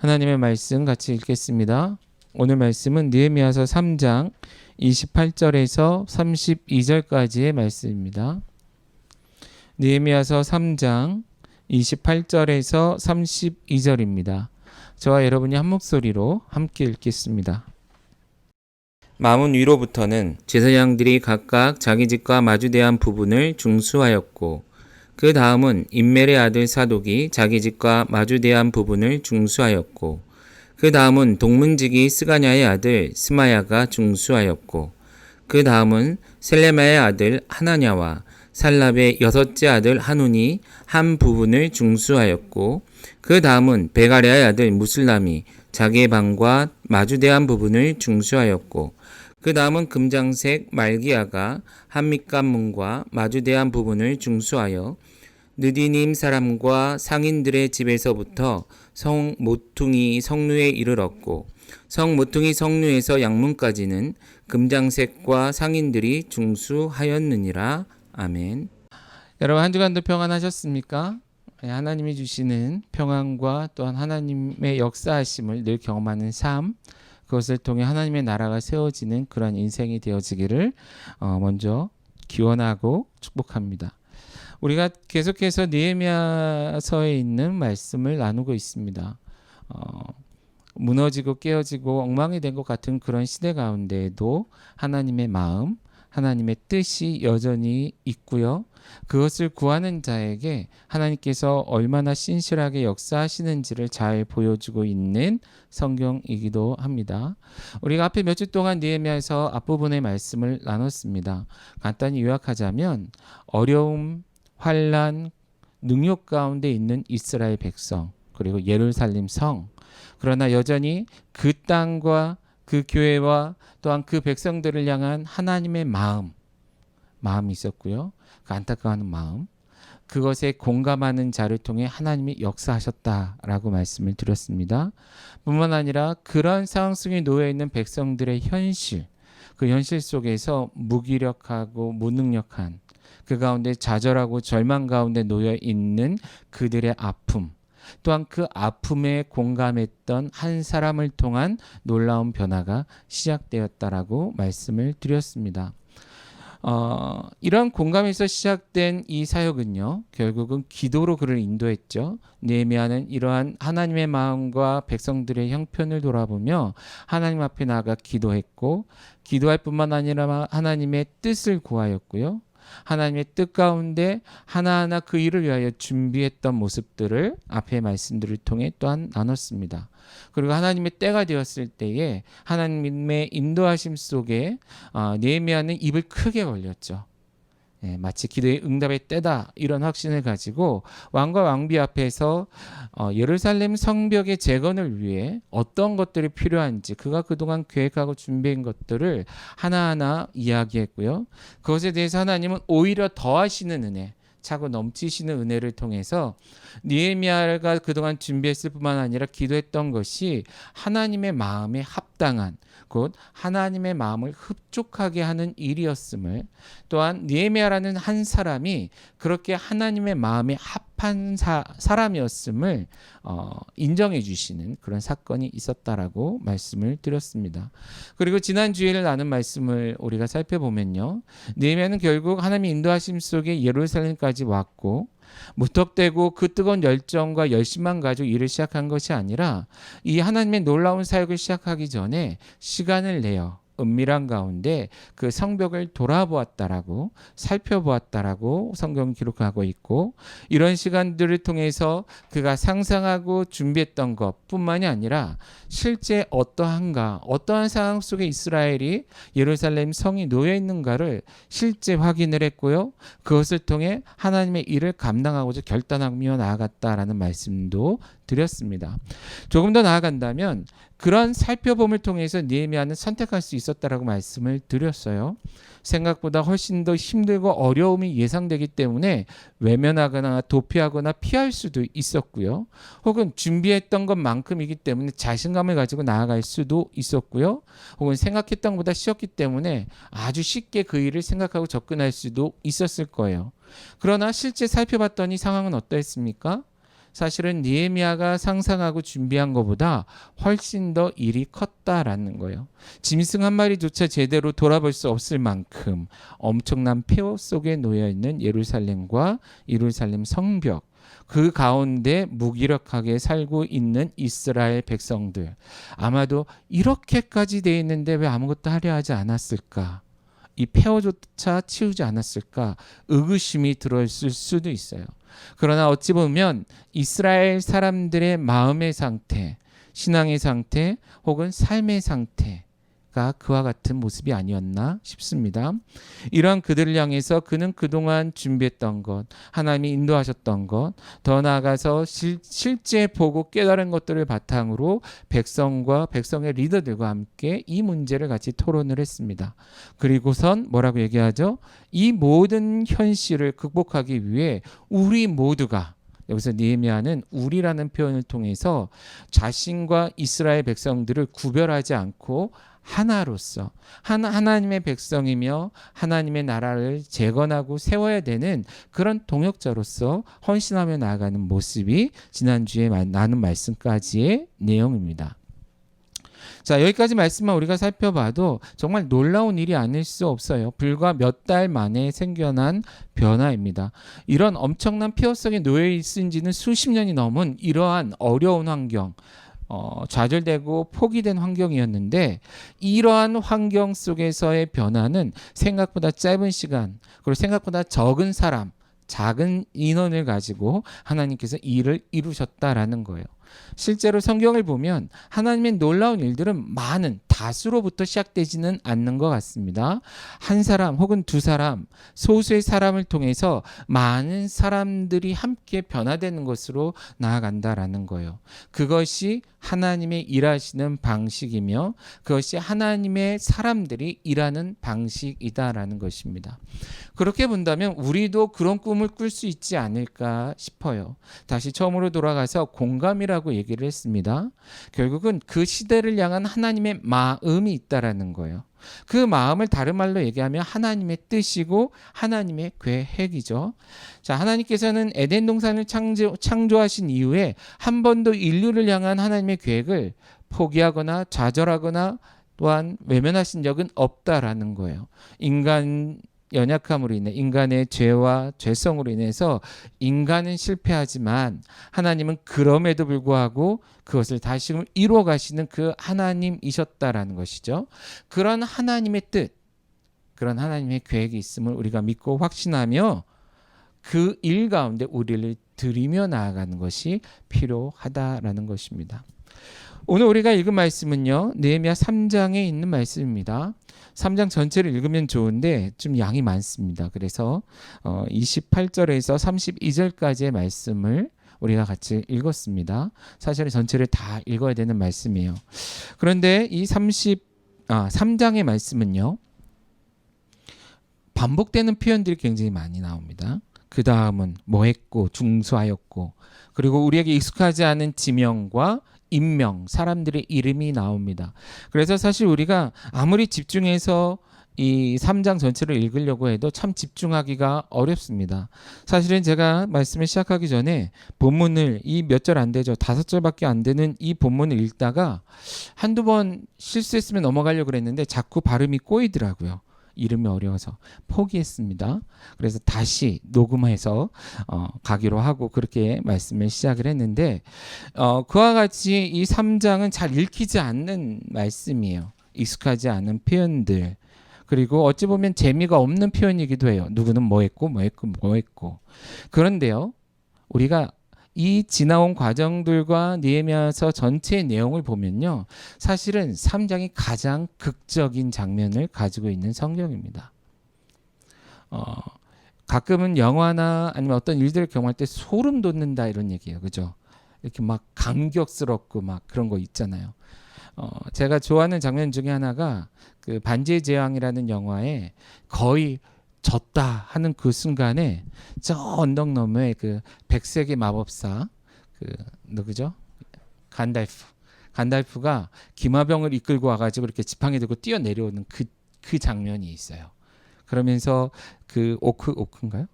하나님의 말씀 같이 읽겠습니다. 오늘 말씀은 느헤미야서 3장 28절에서 32절까지의 말씀입니다. 느헤미야서 3장 28절에서 32절입니다. 저와 여러분이 한 목소리로 함께 읽겠습니다. 마문 위로부터는 제사장들이 각각 자기 집과 마주대한 부분을 중수하였고, 그 다음은 임멜의 아들 사독이 자기 집과 마주대한 부분을 중수하였고, 그 다음은 동문지기 스가냐의 아들 스마야가 중수하였고, 그 다음은 셀레마의 아들 하나냐와 살랍의 여섯째 아들 하눈이 한 부분을 중수하였고, 그 다음은 베가랴의 아들 무슬람이 자기의 방과 마주대한 부분을 중수하였고, 그 다음은 금장색 말기야가 한밑간문과 마주대한 부분을 중수하여 느디님 사람과 상인들의 집에서부터 성 모퉁이 성루에 이르렀고, 성 모퉁이 성루에서 양문까지는 금장색과 상인들이 중수하였느니라. 아멘. 여러분, 한 주간도 평안하셨습니까? 하나님이 주시는 평안과 또한 하나님의 역사하심을 늘 경험하는 삶, 그것을 통해 하나님의 나라가 세워지는 그런 인생이 되어지기를 먼저 기원하고 축복합니다. 우리가 계속해서 느헤미야서에 있는 말씀을 나누고 있습니다. 무너지고 깨어지고 엉망이 된 것 같은 그런 시대 가운데에도 하나님의 마음, 하나님의 뜻이 여전히 있고요. 그것을 구하는 자에게 하나님께서 얼마나 신실하게 역사하시는지를 잘 보여주고 있는 성경이기도 합니다. 우리가 앞에 몇 주 동안 느헤미야에서 앞부분의 말씀을 나눴습니다. 간단히 요약하자면 어려움, 환난, 능력 가운데 있는 이스라엘 백성, 그리고 예루살렘 성, 그러나 여전히 그 땅과 그 교회와 또한 그 백성들을 향한 하나님의 마음이 있었고요. 그 안타까워하는 마음, 그것에 공감하는 자를 통해 하나님이 역사하셨다라고 말씀을 드렸습니다. 뿐만 아니라 그런 상황 속에 놓여있는 백성들의 현실, 그 현실 속에서 무기력하고 무능력한, 그 가운데 좌절하고 절망 가운데 놓여있는 그들의 아픔, 또한 그 아픔에 공감했던 한 사람을 통한 놀라운 변화가 시작되었다라고 말씀을 드렸습니다. 이런 공감에서 시작된 이 사역은요, 결국은 기도로 그를 인도했죠. 느헤미야는 이러한 하나님의 마음과 백성들의 형편을 돌아보며 하나님 앞에 나아가 기도했고, 기도할 뿐만 아니라 하나님의 뜻을 구하였고요. 하나님의 뜻 가운데 하나하나 그 일을 위하여 준비했던 모습들을 앞의 말씀들을 통해 또한 나눴습니다. 그리고 하나님의 때가 되었을 때에 하나님의 인도하심 속에 느헤미야는 입을 크게 벌렸죠. 마치 기도의 응답의 때다, 이런 확신을 가지고 왕과 왕비 앞에서 예루살렘 성벽의 재건을 위해 어떤 것들이 필요한지, 그가 그동안 계획하고 준비한 것들을 하나하나 이야기했고요. 그것에 대해서 하나님은 오히려 더하시는 은혜, 차고 넘치시는 은혜를 통해서 느헤미야가 그동안 준비했을 뿐만 아니라 기도했던 것이 하나님의 마음에 합당한, 곧 하나님의 마음을 흡족하게 하는 일이었음을, 또한 느헤미야라는 한 사람이 그렇게 하나님의 마음에 합한 사람이었음을 인정해 주시는 그런 사건이 있었다라고 말씀을 드렸습니다. 그리고 지난 주일을 나눈 말씀을 우리가 살펴보면요, 느헤미야는 결국 하나님의 인도하심 속에 예루살렘까지 왔고, 무턱대고 그 뜨거운 열정과 열심만 가지고 일을 시작한 것이 아니라 이 하나님의 놀라운 사역을 시작하기 전에 시간을 내어 은밀한 가운데 그 성벽을 돌아보았다라고, 살펴보았다라고 성경은 기록하고 있고, 이런 시간들을 통해서 그가 상상하고 준비했던 것뿐만이 아니라 실제 어떠한 상황 속에 이스라엘이, 예루살렘 성이 놓여 있는가를 실제 확인을 했고요. 그것을 통해 하나님의 일을 감당하고자 결단하며 나아갔다라는 말씀도 드렸습니다. 조금 더 나아간다면 그런 살펴봄을 통해서 느헤미야는 선택할 수 있었다라고 말씀을 드렸어요. 생각보다 훨씬 더 힘들고 어려움이 예상되기 때문에 외면하거나 도피하거나 피할 수도 있었고요. 혹은 준비했던 것만큼이기 때문에 자신감을 가지고 나아갈 수도 있었고요. 혹은 생각했던 것보다 쉬웠기 때문에 아주 쉽게 그 일을 생각하고 접근할 수도 있었을 거예요. 그러나 실제 살펴봤더니 상황은 어떠했습니까? 사실은 느헤미야가 상상하고 준비한 것보다 훨씬 더 일이 컸다라는 거예요. 짐승 한 마리조차 제대로 돌아볼 수 없을 만큼 엄청난 폐허 속에 놓여 있는 예루살렘과 예루살렘 성벽, 그 가운데 무기력하게 살고 있는 이스라엘 백성들, 아마도 이렇게까지 돼 있는데 왜 아무것도 하려 하지 않았을까? 이 폐허조차 치우지 않았을까? 의구심이 들어있을 수도 있어요. 그러나 어찌 보면 이스라엘 사람들의 마음의 상태, 신앙의 상태 혹은 삶의 상태가 그와 같은 모습이 아니었나 싶습니다. 이러한 그들을 향해서 그는 그동안 준비했던 것, 하나님이 인도하셨던 것, 더 나아가서 실제 보고 깨달은 것들을 바탕으로 백성과 백성의 리더들과 함께 이 문제를 같이 토론을 했습니다. 그리고선 뭐라고 얘기하죠? 이 모든 현실을 극복하기 위해 우리 모두가, 여기서 느헤미야는 우리라는 표현을 통해서 자신과 이스라엘 백성들을 구별하지 않고 하나로서 하나님의 백성이며 하나님의 나라를 재건하고 세워야 되는 그런 동역자로서 헌신하며 나아가는 모습이 지난주에 나눈 말씀까지의 내용입니다. 자, 여기까지 말씀만 우리가 살펴봐도 정말 놀라운 일이 아닐 수 없어요. 불과 몇 달 만에 생겨난 변화입니다. 이런 엄청난 폐허 속에 놓여 있은 지는 수십 년이 넘은 이러한 어려운 환경, 좌절되고 포기된 환경이었는데, 이러한 환경 속에서의 변화는 생각보다 짧은 시간, 그리고 생각보다 적은 사람, 작은 인원을 가지고 하나님께서 일을 이루셨다라는 거예요. 실제로 성경을 보면 하나님의 놀라운 일들은 많은 다수로부터 시작되지는 않는 것 같습니다. 한 사람 혹은 두 사람, 소수의 사람을 통해서 많은 사람들이 함께 변화되는 것으로 나아간다라는 거예요. 그것이 하나님의 일하시는 방식이며 그것이 하나님의 사람들이 일하는 방식이다라는 것입니다. 그렇게 본다면 우리도 그런 꿈을 꿀 수 있지 않을까 싶어요. 다시 처음으로 돌아가서 공감이라고 얘기를 했습니다. 결국은 그 시대를 향한 하나님의 마음이 있다라는 거예요. 그 마음을 다른 말로 얘기하면 하나님의 뜻이고 하나님의 계획이죠. 자, 하나님께서는 에덴 동산을 창조하신 이후에 한 번도 인류를 향한 하나님의 계획을 포기하거나 좌절하거나 또한 외면하신 적은 없다라는 거예요. 인간 연약함으로 인해, 인간의 죄와 죄성으로 인해서 인간은 실패하지만 하나님은 그럼에도 불구하고 그것을 다시금 이루어 가시는 그 하나님이셨다라는 것이죠. 그런 하나님의 뜻, 그런 하나님의 계획이 있음을 우리가 믿고 확신하며 그 일 가운데 우리를 들이며 나아가는 것이 필요하다라는 것입니다. 오늘 우리가 읽은 말씀은요, 느헤미야 3장에 있는 말씀입니다. 3장 전체를 읽으면 좋은데 좀 양이 많습니다. 그래서 28절에서 32절까지의 말씀을 우리가 같이 읽었습니다. 사실은 전체를 다 읽어야 되는 말씀이에요. 그런데 이 3장의 말씀은요, 반복되는 표현들이 굉장히 많이 나옵니다. 그 다음은 뭐 했고 중수하였고, 그리고 우리에게 익숙하지 않은 지명과 인명, 사람들의 이름이 나옵니다. 그래서 사실 우리가 아무리 집중해서 이 3장 전체를 읽으려고 해도 참 집중하기가 어렵습니다. 사실은 제가 말씀을 시작하기 전에 본문을 이 몇 절 안 되죠. 5절밖에 안 되는 이 본문을 읽다가 한두 번 실수했으면 넘어가려고 그랬는데 자꾸 발음이 꼬이더라고요. 이름이 어려워서 포기했습니다. 그래서 다시 녹음해서 가기로 하고 그렇게 말씀을 시작을 했는데 그와 같이 이 3장은 잘 읽히지 않는 말씀이에요. 익숙하지 않은 표현들, 그리고 어찌 보면 재미가 없는 표현이기도 해요. 누구는 뭐 했고 뭐 했고 뭐 했고. 그런데요, 우리가 이 지나온 과정들과 느헤미야서 전체의 내용을 보면요, 사실은 3장이 가장 극적인 장면을 가지고 있는 성경입니다. 가끔은 영화나 아니면 어떤 일들을 경험할 때 소름 돋는다 이런 얘기예요. 그죠? 이렇게 막 감격스럽고 막 그런 거 있잖아요. 제가 좋아하는 장면 중에 하나가 그 반지의 제왕이라는 영화에 거의 졌다 하는 그 순간에 저 언덕 너머에 그 백색의 마법사 그 누구죠? 간달프가 기마병을 이끌고 와가지고 이렇게 지팡이 들고 뛰어내려오는 그 장면이 있어요. 그러면서 그 오크인가요?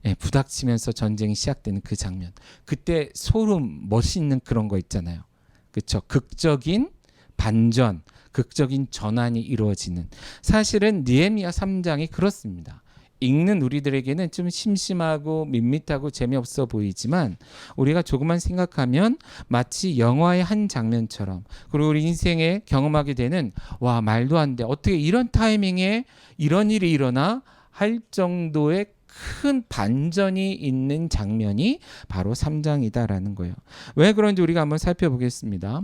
예, 부닥치면서 전쟁이 시작되는 그 장면. 그때 소름 멋있는 그런 거 있잖아요. 그렇죠? 극적인 반전, 극적인 전환이 이루어지는. 사실은 느헤미야 3장이 그렇습니다. 읽는 우리들에게는 좀 심심하고 밋밋하고 재미없어 보이지만 우리가 조금만 생각하면 마치 영화의 한 장면처럼, 그리고 우리 인생에 경험하게 되는, 와, 말도 안 돼, 어떻게 이런 타이밍에 이런 일이 일어나 할 정도의 큰 반전이 있는 장면이 바로 3장이다라는 거예요. 왜 그런지 우리가 한번 살펴보겠습니다.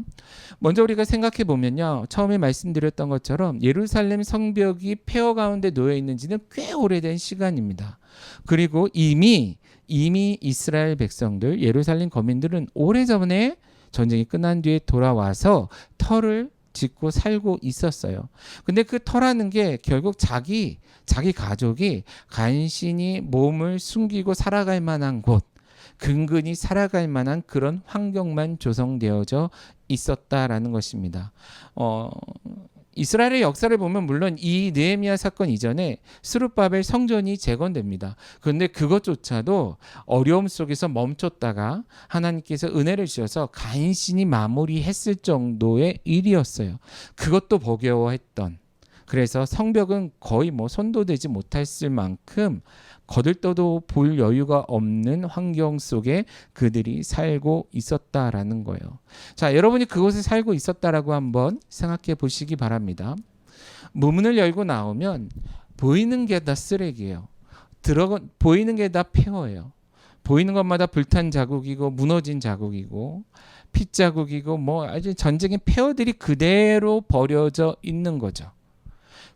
먼저 우리가 생각해 보면요, 처음에 말씀드렸던 것처럼 예루살렘 성벽이 폐허 가운데 놓여 있는지는 꽤 오래된 시간입니다. 그리고 이미 이스라엘 백성들, 예루살렘 거민들은 오래전에 전쟁이 끝난 뒤에 돌아와서 터를 짓고 살고 있었어요. 근데 그 터라는 게 결국 자기 가족이 간신히 몸을 숨기고 살아갈 만한 곳, 근근히 살아갈 만한 그런 환경만 조성되어져 있었다라는 것입니다. 이스라엘의 역사를 보면 물론 이 느헤미야 사건 이전에 스룹바벨 성전이 재건됩니다. 그런데 그것조차도 어려움 속에서 멈췄다가 하나님께서 은혜를 주셔서 간신히 마무리했을 정도의 일이었어요. 그것도 버거워했던, 그래서 성벽은 거의 손도 대지 못했을 만큼 거들떠도 볼 여유가 없는 환경 속에 그들이 살고 있었다라는 거예요. 자, 여러분이 그곳에 살고 있었다라고 한번 생각해 보시기 바랍니다. 문을 열고 나오면 보이는 게 다 쓰레기예요. 보이는 게 다 폐허예요. 보이는 것마다 불탄 자국이고 무너진 자국이고 핏자국이고 아주 전쟁의 폐허들이 그대로 버려져 있는 거죠.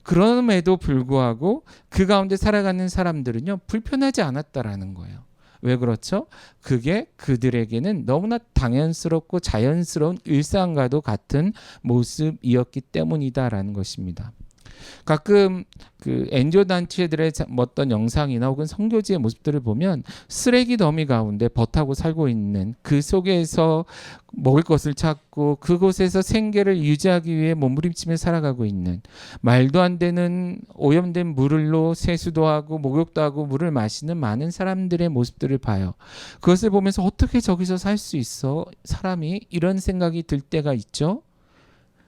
그럼에도 불구하고 그 가운데 살아가는 사람들은요, 불편하지 않았다라는 거예요. 왜 그렇죠? 그게 그들에게는 너무나 당연스럽고 자연스러운 일상과도 같은 모습이었기 때문이다라는 것입니다. 가끔 그 NGO 단체들의 어떤 영상이나 혹은 선교지의 모습들을 보면 쓰레기 더미 가운데 벗하고 살고 있는, 그 속에서 먹을 것을 찾고 그곳에서 생계를 유지하기 위해 몸부림치며 살아가고 있는, 말도 안 되는 오염된 물로 세수도 하고 목욕도 하고 물을 마시는 많은 사람들의 모습들을 봐요. 그것을 보면서 어떻게 저기서 살 수 있어? 사람이 이런 생각이 들 때가 있죠.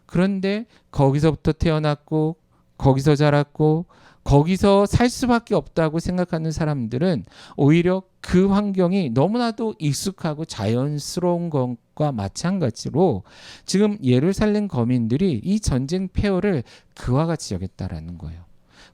그런데 거기서부터 태어났고 거기서 자랐고 거기서 살 수밖에 없다고 생각하는 사람들은 오히려 그 환경이 너무나도 익숙하고 자연스러운 것과 마찬가지로 지금 예루살렘 거민들이 이 전쟁 폐허를 그와 같이 여겼다라는 거예요.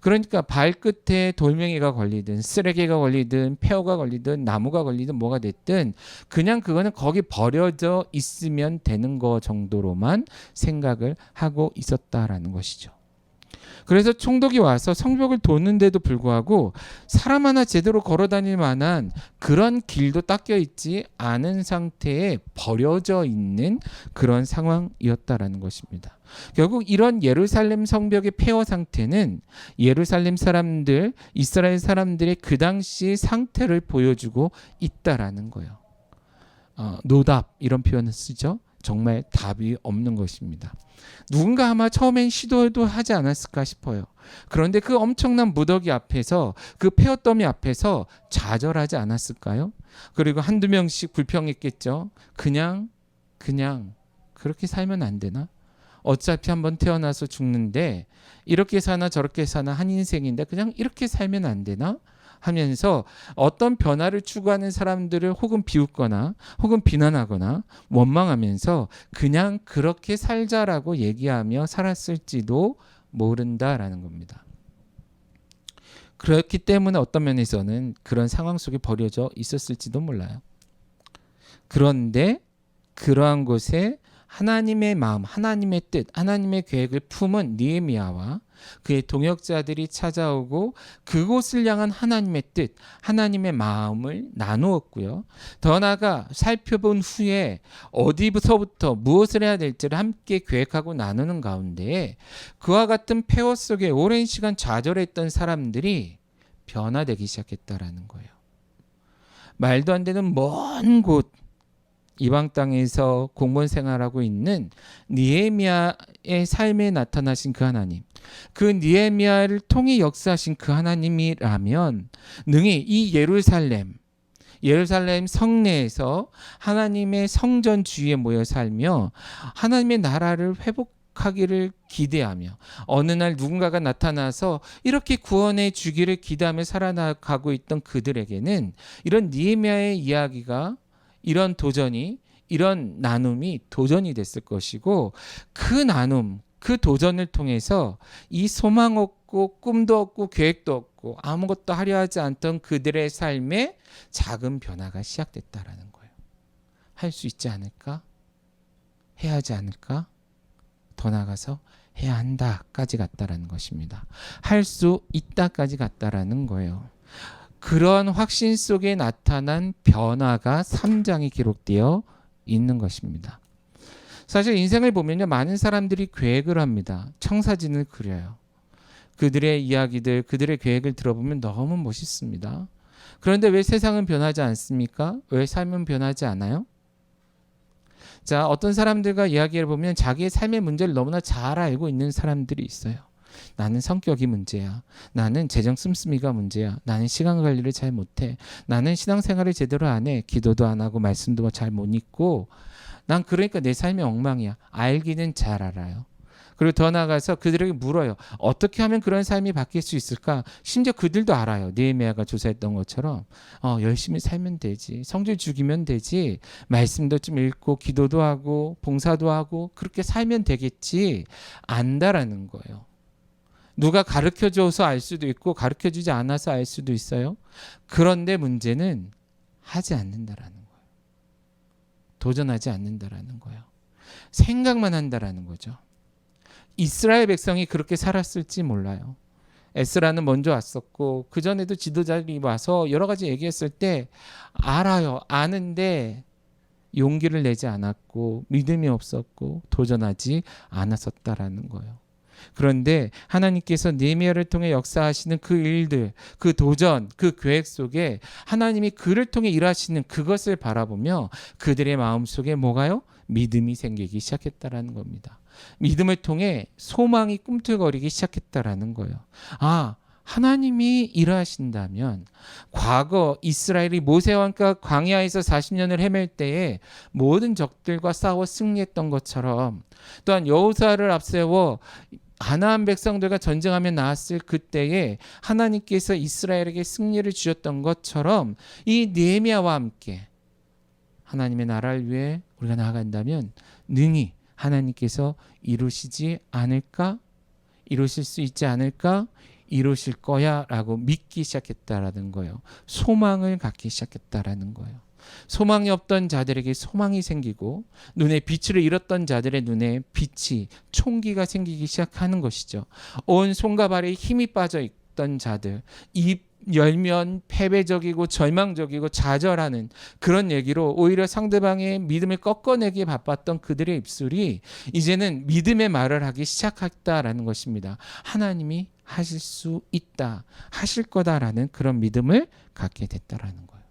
그러니까 발끝에 돌멩이가 걸리든 쓰레기가 걸리든 폐허가 걸리든 나무가 걸리든 뭐가 됐든 그냥 그거는 거기 버려져 있으면 되는 거 정도로만 생각을 하고 있었다라는 것이죠. 그래서 총독이 와서 성벽을 도는데도 불구하고 사람 하나 제대로 걸어 다닐 만한 그런 길도 닦여 있지 않은 상태에 버려져 있는 그런 상황이었다라는 것입니다. 결국 이런 예루살렘 성벽의 폐허 상태는 예루살렘 사람들, 이스라엘 사람들의 그 당시 상태를 보여주고 있다라는 거예요. 노답 이런 표현을 쓰죠. 정말 답이 없는 것입니다. 누군가 아마 처음엔 시도도 하지 않았을까 싶어요. 그런데 그 엄청난 무더기 앞에서, 그 폐허더미 앞에서 좌절하지 않았을까요? 그리고 한두 명씩 불평했겠죠. 그냥 그렇게 살면 안 되나? 어차피 한번 태어나서 죽는데 이렇게 사나 저렇게 사나 한 인생인데 그냥 이렇게 살면 안 되나? 하면서 어떤 변화를 추구하는 사람들을 혹은 비웃거나 혹은 비난하거나 원망하면서 그냥 그렇게 살자라고 얘기하며 살았을지도 모른다라는 겁니다. 그렇기 때문에 어떤 면에서는 그런 상황 속에 버려져 있었을지도 몰라요. 그런데 그러한 곳에 하나님의 마음, 하나님의 뜻, 하나님의 계획을 품은 느헤미야와 그의 동역자들이 찾아오고 그곳을 향한 하나님의 뜻, 하나님의 마음을 나누었고요. 더 나아가 살펴본 후에 어디서부터 무엇을 해야 될지를 함께 계획하고 나누는 가운데 그와 같은 폐허 속에 오랜 시간 좌절했던 사람들이 변화되기 시작했다라는 거예요. 말도 안 되는 먼 곳, 이방 땅에서 공무원 생활하고 있는 느헤미야의 삶에 나타나신 그 하나님, 그 느헤미야를 통해 역사하신 그 하나님이라면 능히 이 예루살렘 성내에서 하나님의 성전 주위에 모여 살며 하나님의 나라를 회복하기를 기대하며 어느 날 누군가가 나타나서 이렇게 구원해 주기를 기대하며 살아나가고 있던 그들에게는 이런 느헤미야의 이야기가, 이런 도전이, 이런 나눔이 도전이 됐을 것이고, 그 나눔, 그 도전을 통해서 이 소망 없고 꿈도 없고 계획도 없고 아무것도 하려 하지 않던 그들의 삶에 작은 변화가 시작됐다라는 거예요. 할 수 있지 않을까? 해야 하지 않을까? 더 나아가서 해야 한다까지 갔다라는 것입니다. 할 수 있다까지 갔다라는 거예요. 그런 확신 속에 나타난 변화가 3장에 기록되어 있는 것입니다. 사실 인생을 보면요, 많은 사람들이 계획을 합니다. 청사진을 그려요. 그들의 이야기들, 그들의 계획을 들어보면 너무 멋있습니다. 그런데 왜 세상은 변하지 않습니까? 왜 삶은 변하지 않아요? 자, 어떤 사람들과 이야기를 보면 자기의 삶의 문제를 너무나 잘 알고 있는 사람들이 있어요. 나는 성격이 문제야. 나는 재정 씀씀이가 문제야. 나는 시간 관리를 잘 못해. 나는 신앙생활을 제대로 안 해. 기도도 안 하고 말씀도 잘 못 읽고. 난 그러니까 내 삶이 엉망이야. 알기는 잘 알아요. 그리고 더 나아가서 그들에게 물어요. 어떻게 하면 그런 삶이 바뀔 수 있을까? 심지어 그들도 알아요. 느헤미야가 조사했던 것처럼 열심히 살면 되지. 성질 죽이면 되지. 말씀도 좀 읽고 기도도 하고 봉사도 하고 그렇게 살면 되겠지. 안다라는 거예요. 누가 가르쳐줘서 알 수도 있고 가르쳐주지 않아서 알 수도 있어요. 그런데 문제는 하지 않는다라는 거예요. 도전하지 않는다라는 거예요. 생각만 한다라는 거죠. 이스라엘 백성이 그렇게 살았을지 몰라요. 에스라는 먼저 왔었고 그 전에도 지도자들이 와서 여러 가지 얘기했을 때 알아요. 아는데 용기를 내지 않았고 믿음이 없었고 도전하지 않았었다라는 거예요. 그런데 하나님께서 느헤미야를 통해 역사하시는 그 일들, 그 도전, 그 계획 속에 하나님이 그를 통해 일하시는 그것을 바라보며 그들의 마음속에 뭐가요? 믿음이 생기기 시작했다라는 겁니다. 믿음을 통해 소망이 꿈틀거리기 시작했다라는 거예요. 아, 하나님이 일하신다면 과거 이스라엘이 모세와 함께 광야에서 40년을 헤맬 때에 모든 적들과 싸워 승리했던 것처럼, 또한 여호수아를 앞세워 가나안 백성들과 전쟁하며 나왔을 그때에 하나님께서 이스라엘에게 승리를 주셨던 것처럼 이 느헤미야와 함께 하나님의 나라를 위해 우리가 나아간다면 능히 하나님께서 이루시지 않을까? 이루실 수 있지 않을까? 이루실 거야 라고 믿기 시작했다라는 거예요. 소망을 갖기 시작했다라는 거예요. 소망이 없던 자들에게 소망이 생기고 눈에 빛을 잃었던 자들의 눈에 빛이, 총기가 생기기 시작하는 것이죠. 온 손과 발에 힘이 빠져 있던 자들, 입 열면 패배적이고 절망적이고 좌절하는 그런 얘기로 오히려 상대방의 믿음을 꺾어내기에 바빴던 그들의 입술이 이제는 믿음의 말을 하기 시작했다라는 것입니다. 하나님이 하실 수 있다, 하실 거다라는 그런 믿음을 갖게 됐다라는 거예요.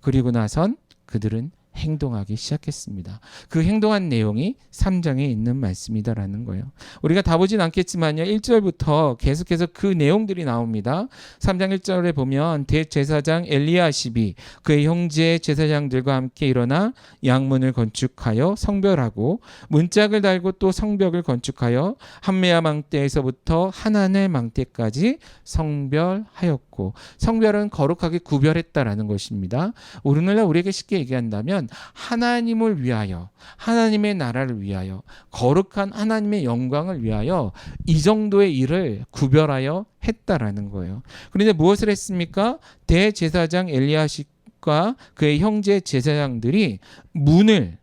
그리고 나선 그들은 행동하기 시작했습니다. 그 행동한 내용이 3장에 있는 말씀이다라는 거예요. 우리가 다 보진 않겠지만요. 1절부터 계속해서 그 내용들이 나옵니다. 3장 1절에 보면 대제사장 엘리야십이 그의 형제 제사장들과 함께 일어나 양문을 건축하여 성별하고 문짝을 달고 또 성벽을 건축하여 한메아 망대에서부터 하나넬 망대까지 성별하였고, 성별은 거룩하게 구별했다라는 것입니다. 오늘날 우리에게 쉽게 얘기한다면 하나님을 위하여, 하나님의 나라를 위하여, 거룩한 하나님의 영광을 위하여 이 정도의 일을 구별하여 했다라는 거예요. 그런데 무엇을 했습니까? 대제사장 엘리야십과 그의 형제 제사장들이 문을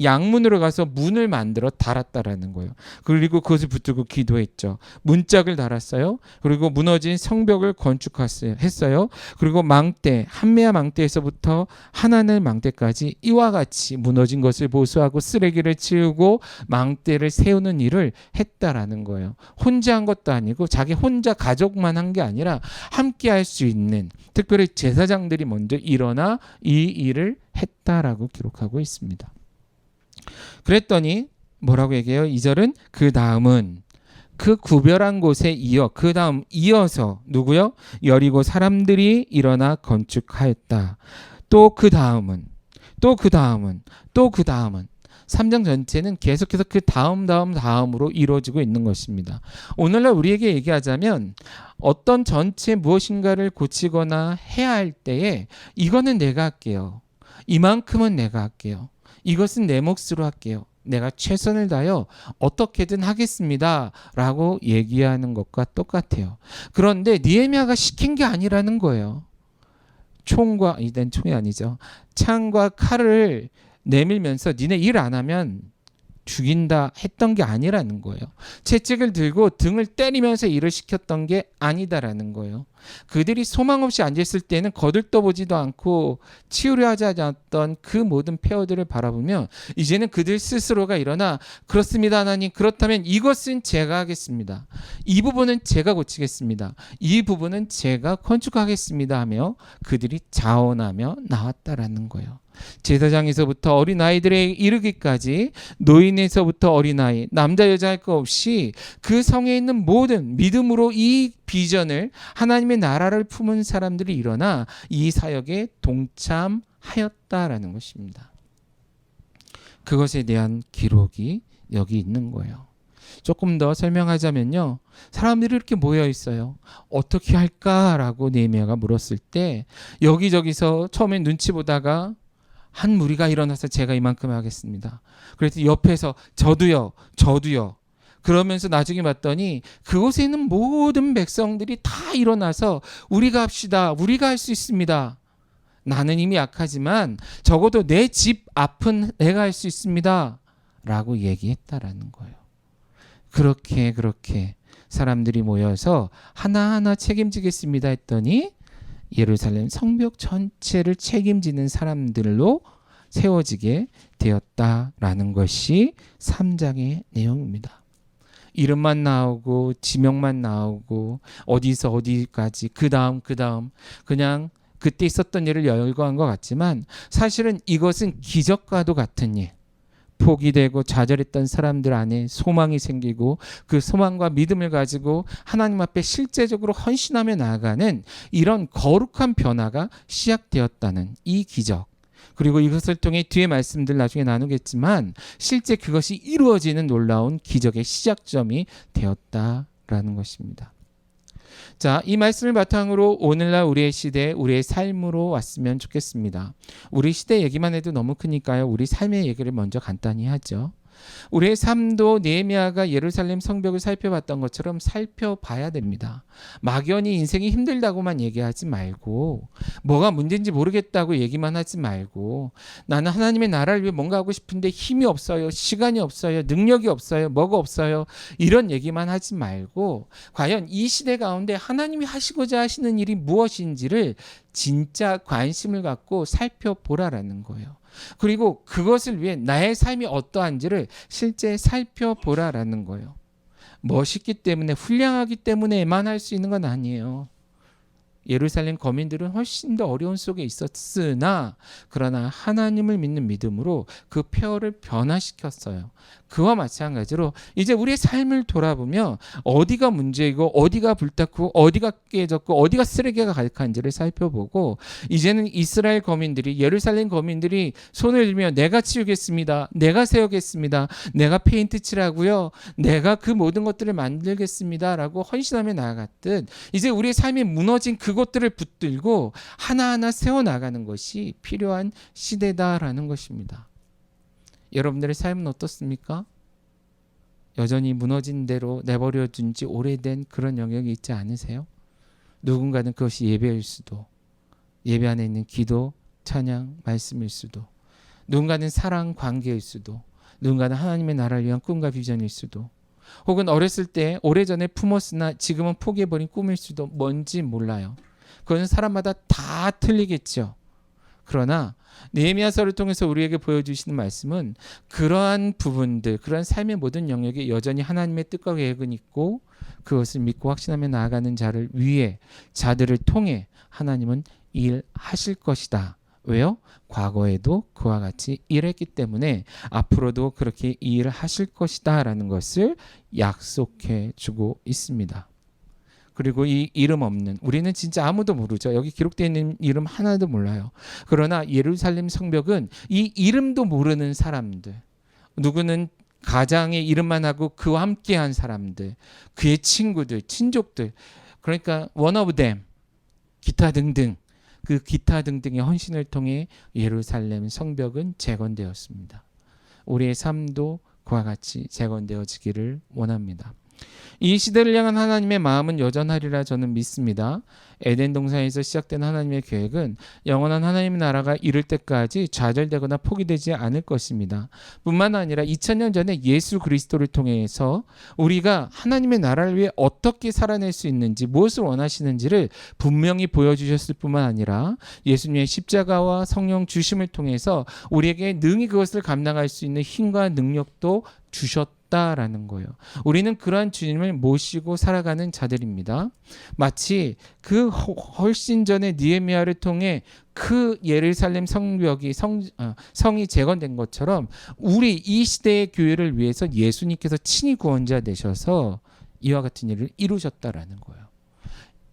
양문으로 가서 문을 만들어 달았다라는 거예요. 그리고 그것을 붙들고 기도했죠. 문짝을 달았어요. 그리고 무너진 성벽을 건축했어요. 그리고 망대, 한메아 망대에서부터 하나늘 망대까지 이와 같이 무너진 것을 보수하고 쓰레기를 치우고 망대를 세우는 일을 했다라는 거예요. 혼자 한 것도 아니고 자기 혼자 가족만 한 게 아니라 함께 할 수 있는, 특별히 제사장들이 먼저 일어나 이 일을 했다라고 기록하고 있습니다. 그랬더니 뭐라고 얘기해요? 2절은 그 다음은 그 구별한 곳에 그 다음 이어서 누구요? 여리고 사람들이 일어나 건축하였다. 또 그 다음은 3장 전체는 계속해서 그 다음으로 이루어지고 있는 것입니다. 오늘날 우리에게 얘기하자면 어떤 전체 무엇인가를 고치거나 해야 할 때에 이거는 내가 할게요. 이만큼은 내가 할게요. 이것은 내 몫으로 할게요. 내가 최선을 다하여 어떻게든 하겠습니다 라고 얘기하는 것과 똑같아요. 그런데 느헤미야가 시킨 게 아니라는 거예요. 이젠 총이 아니죠. 창과 칼을 내밀면서 니네 일 안 하면 죽인다 했던 게 아니라는 거예요. 채찍을 들고 등을 때리면서 일을 시켰던 게 아니다라는 거예요. 그들이 소망 없이 앉아있을 때는 거들떠보지도 않고 치우려 하지 않았던 그 모든 폐허들을 바라보며 이제는 그들 스스로가 일어나 그렇습니다 하나님, 그렇다면 이것은 제가 하겠습니다. 이 부분은 제가 고치겠습니다. 이 부분은 제가 건축하겠습니다 하며 그들이 자원하며 나왔다라는 거예요. 제사장에서부터 어린아이들에 이르기까지 노인에서부터 어린아이, 남자 여자 할 것 없이 그 성에 있는 모든 믿음으로 이 비전을, 하나님의 나라를 품은 사람들이 일어나 이 사역에 동참하였다라는 것입니다. 그것에 대한 기록이 여기 있는 거예요. 조금 더 설명하자면요, 사람들이 이렇게 모여 있어요. 어떻게 할까라고 느헤미야가 물었을 때 여기저기서 처음엔 눈치 보다가 한 무리가 일어나서 제가 이만큼 하겠습니다. 그래서 옆에서 저도요. 그러면서 나중에 봤더니 그곳에 있는 모든 백성들이 다 일어나서 우리가 합시다. 우리가 할 수 있습니다. 나는 이미 약하지만 적어도 내 집 앞은 내가 할 수 있습니다. 라고 얘기했다라는 거예요. 그렇게 사람들이 모여서 하나하나 책임지겠습니다 했더니 예루살렘 성벽 전체를 책임지는 사람들로 세워지게 되었다라는 것이 3장의 내용입니다. 이름만 나오고 지명만 나오고 어디서 어디까지 그 다음 그냥 그때 있었던 일을 열거한 것 같지만 사실은 이것은 기적과도 같은 일, 포기되고 좌절했던 사람들 안에 소망이 생기고 그 소망과 믿음을 가지고 하나님 앞에 실제적으로 헌신하며 나아가는 이런 거룩한 변화가 시작되었다는 이 기적, 그리고 이것을 통해 뒤에 말씀들 나중에 나누겠지만 실제 그것이 이루어지는 놀라운 기적의 시작점이 되었다라는 것입니다. 자, 이 말씀을 바탕으로 오늘날 우리의 시대, 우리의 삶으로 왔으면 좋겠습니다. 우리 시대 얘기만 해도 너무 크니까요. 우리 삶의 얘기를 먼저 간단히 하죠. 우리의 삶도 느헤미야가 예루살렘 성벽을 살펴봤던 것처럼 살펴봐야 됩니다. 막연히 인생이 힘들다고만 얘기하지 말고, 뭐가 문제인지 모르겠다고 얘기만 하지 말고, 나는 하나님의 나라를 위해 뭔가 하고 싶은데 힘이 없어요, 시간이 없어요, 능력이 없어요, 뭐가 없어요, 이런 얘기만 하지 말고 과연 이 시대 가운데 하나님이 하시고자 하시는 일이 무엇인지를 진짜 관심을 갖고 살펴보라라는 거예요. 그리고 그것을 위해 나의 삶이 어떠한지를 실제 살펴보라라는 거예요. 멋있기 때문에, 훌륭하기 때문에만 할 수 있는 건 아니에요. 예루살렘 거민들은 훨씬 더 어려운 속에 있었으나 그러나 하나님을 믿는 믿음으로 그 폐허를 변화시켰어요. 그와 마찬가지로 이제 우리의 삶을 돌아보며 어디가 문제이고 어디가 불탔고 어디가 깨졌고 어디가 쓰레기가 가득한지를 살펴보고, 이제는 이스라엘 거민들이, 예루살렘 거민들이 손을 들며 내가 치우겠습니다, 내가 세우겠습니다, 내가 페인트 칠하고요, 내가 그 모든 것들을 만들겠습니다 라고 헌신하며 나아갔듯 이제 우리의 삶이 무너진 그것들을 붙들고 하나하나 세워나가는 것이 필요한 시대다라는 것입니다. 여러분들의 삶은 어떻습니까? 여전히 무너진 대로 내버려둔 지 오래된 그런 영역이 있지 않으세요? 누군가는 그것이 예배일 수도, 예배 안에 있는 기도, 찬양, 말씀일 수도, 누군가는 사랑 관계일 수도, 누군가는 하나님의 나라를 위한 꿈과 비전일 수도, 혹은 어렸을 때 오래전에 품었으나 지금은 포기해버린 꿈일 수도 뭔지 몰라요. 그건 사람마다 다 틀리겠죠. 그러나 느헤미야서를 통해서 우리에게 보여주시는 말씀은 그러한 부분들, 그러한 삶의 모든 영역에 여전히 하나님의 뜻과 계획은 있고 그것을 믿고 확신하며 나아가는 자를 위해 자들을 통해 하나님은 일하실 것이다. 왜요? 과거에도 그와 같이 일했기 때문에 앞으로도 그렇게 일하실 것이다 라는 것을 약속해 주고 있습니다. 그리고 이 이름 없는, 우리는 진짜 아무도 모르죠. 여기 기록되어 있는 이름 하나도 몰라요. 그러나 예루살렘 성벽은 이 이름도 모르는 사람들, 누구는 가장의 이름만 하고 그와 함께한 사람들, 그의 친구들, 친족들, 그러니까 one of them, 기타 등등, 그 기타 등등의 헌신을 통해 예루살렘 성벽은 재건되었습니다. 우리의 삶도 그와 같이 재건되어지기를 원합니다. 이 시대를 향한 하나님의 마음은 여전하리라 저는 믿습니다. 에덴 동산에서 시작된 하나님의 계획은 영원한 하나님의 나라가 이룰 때까지 좌절되거나 포기되지 않을 것입니다. 뿐만 아니라 2000년 전에 예수 그리스도를 통해서 우리가 하나님의 나라를 위해 어떻게 살아낼 수 있는지, 무엇을 원하시는지를 분명히 보여주셨을 뿐만 아니라 예수님의 십자가와 성령 주심을 통해서 우리에게 능히 그것을 감당할 수 있는 힘과 능력도 주셨다라는 거예요. 우리는 그러한 주님을 모시고 살아가는 자들입니다. 마치 그 훨씬 전에 느헤미야를 통해 그 예루살렘 성벽이 성이 재건된 것처럼 우리 이 시대의 교회를 위해서 예수님께서 친히 구원자 되셔서 이와 같은 일을 이루셨다라는 거예요.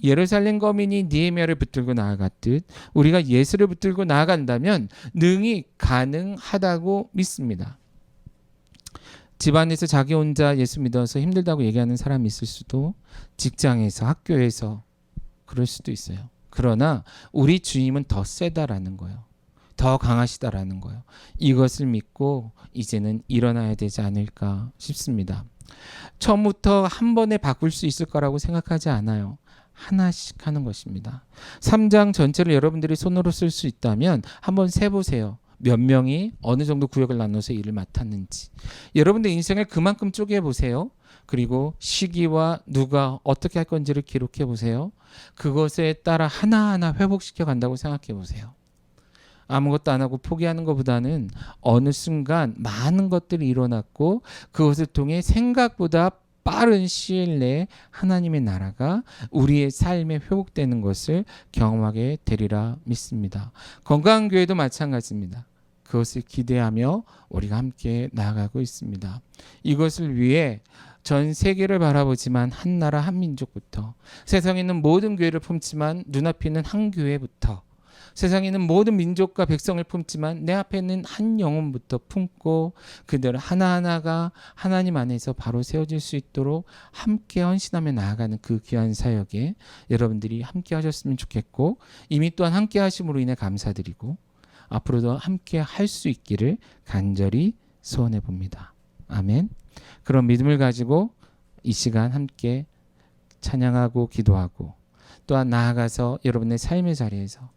예루살렘 거민이 느헤미야를 붙들고 나아갔듯 우리가 예수를 붙들고 나아간다면 능히 가능하다고 믿습니다. 집안에서 자기 혼자 예수 믿어서 힘들다고 얘기하는 사람이 있을 수도, 직장에서, 학교에서 그럴 수도 있어요. 그러나 우리 주님은 더 세다라는 거예요. 더 강하시다라는 거예요. 이것을 믿고 이제는 일어나야 되지 않을까 싶습니다. 처음부터 한 번에 바꿀 수 있을 거라고 생각하지 않아요. 하나씩 하는 것입니다. 3장 전체를 여러분들이 손으로 쓸 수 있다면 한번 세보세요. 몇 명이 어느 정도 구역을 나눠서 일을 맡았는지. 여러분들 인생을 그만큼 쪼개 보세요. 그리고 시기와 누가 어떻게 할 건지를 기록해 보세요. 그것에 따라 하나하나 회복시켜 간다고 생각해 보세요. 아무것도 안 하고 포기하는 것보다는 어느 순간 많은 것들이 일어났고 그것을 통해 생각보다 빠른 시일 내에 하나님의 나라가 우리의 삶에 회복되는 것을 경험하게 되리라 믿습니다. 건강한 교회도 마찬가지입니다. 그것을 기대하며 우리가 함께 나아가고 있습니다. 이것을 위해 전 세계를 바라보지만 한 나라 한 민족부터, 세상에 있는 모든 교회를 품지만 눈앞에 있는 한 교회부터, 세상에 있는 모든 민족과 백성을 품지만 내 앞에 있는 한 영혼부터 품고 그들 하나하나가 하나님 안에서 바로 세워질 수 있도록 함께 헌신하며 나아가는 그 귀한 사역에 여러분들이 함께 하셨으면 좋겠고, 이미 또한 함께 하심으로 인해 감사드리고 앞으로도 함께 할 수 있기를 간절히 소원해 봅니다. 아멘. 그런 믿음을 가지고 이 시간 함께 찬양하고 기도하고 또한 나아가서 여러분의 삶의 자리에서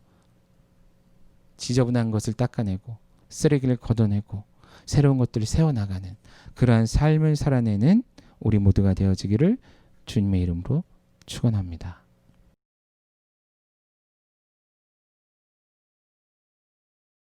지저분한 것을 닦아내고 쓰레기를 걷어내고 새로운 것들을 세워나가는 그러한 삶을 살아내는 우리 모두가 되어지기를 주님의 이름으로 축원합니다.